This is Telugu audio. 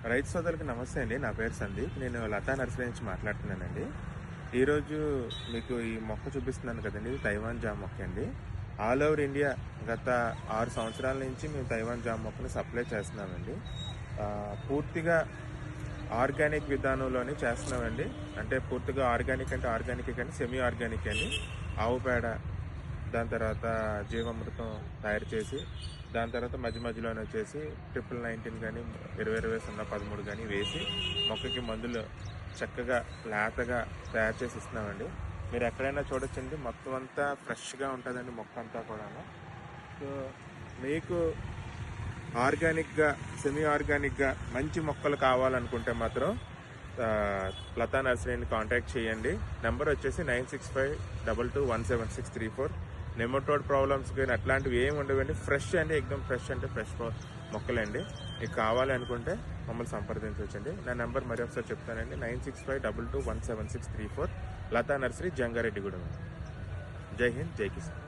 రైతు సోదరులకు నమస్తే అండి. నా పేరు సందీప్. నేను లతా నర్సరీ నుంచి మాట్లాడుతున్నానండి. ఈరోజు మీకు ఈ మొక్క చూపిస్తున్నాను కదండి. ఇది తైవాన్ జామ మొక్క అండి. ఆల్ ఓవర్ ఇండియా గత 6 సంవత్సరాల నుంచి మేము తైవాన్ జామ మొక్కను సప్లై చేస్తున్నామండి. పూర్తిగా ఆర్గానిక్ విధానంలోనే చేస్తున్నామండి. అంటే పూర్తిగా ఆర్గానిక్ అంటే ఆర్గానిక్ కానీ సెమీ ఆర్గానిక్ అండి. ఆవు పేడ, దాని తర్వాత జీవామృతం తయారు చేసి, దాని తర్వాత మధ్య మధ్యలోనే వచ్చేసి 1919 కానీ 20-20-0-13 కానీ వేసి మొక్కకి మందులు చక్కగా లేతగా తయారు చేసి ఇస్తున్నామండి. మీరు ఎక్కడైనా చూడొచ్చండి, మొత్తం అంతా ఫ్రెష్గా ఉంటుందండి మొక్క అంతా కూడా. సో మీకు ఆర్గానిక్గా సెమీ ఆర్గానిక్గా మంచి మొక్కలు కావాలనుకుంటే మాత్రం లతా నర్సరీని కాంటాక్ట్ చేయండి. నెంబర్ వచ్చేసి 9652217634. నెమటోడ్ ప్రాబ్లమ్స్ కానీ అట్లాంటివి ఏమి ఉండవండి. ఫ్రెష్ అండి, ఎక్దమ్ ఫ్రెష్ అంటే ఫ్రెష్ మొక్కలండి. మీకు కావాలి అనుకుంటే మమ్మల్ని సంప్రదించవచ్చండి. నా నెంబర్ మరి ఒకసారి చెప్తానండి, 9652217634. లతా నర్సరీ, జంగారెడ్డిగూడెం. జై హింద్, జై కిసాన్.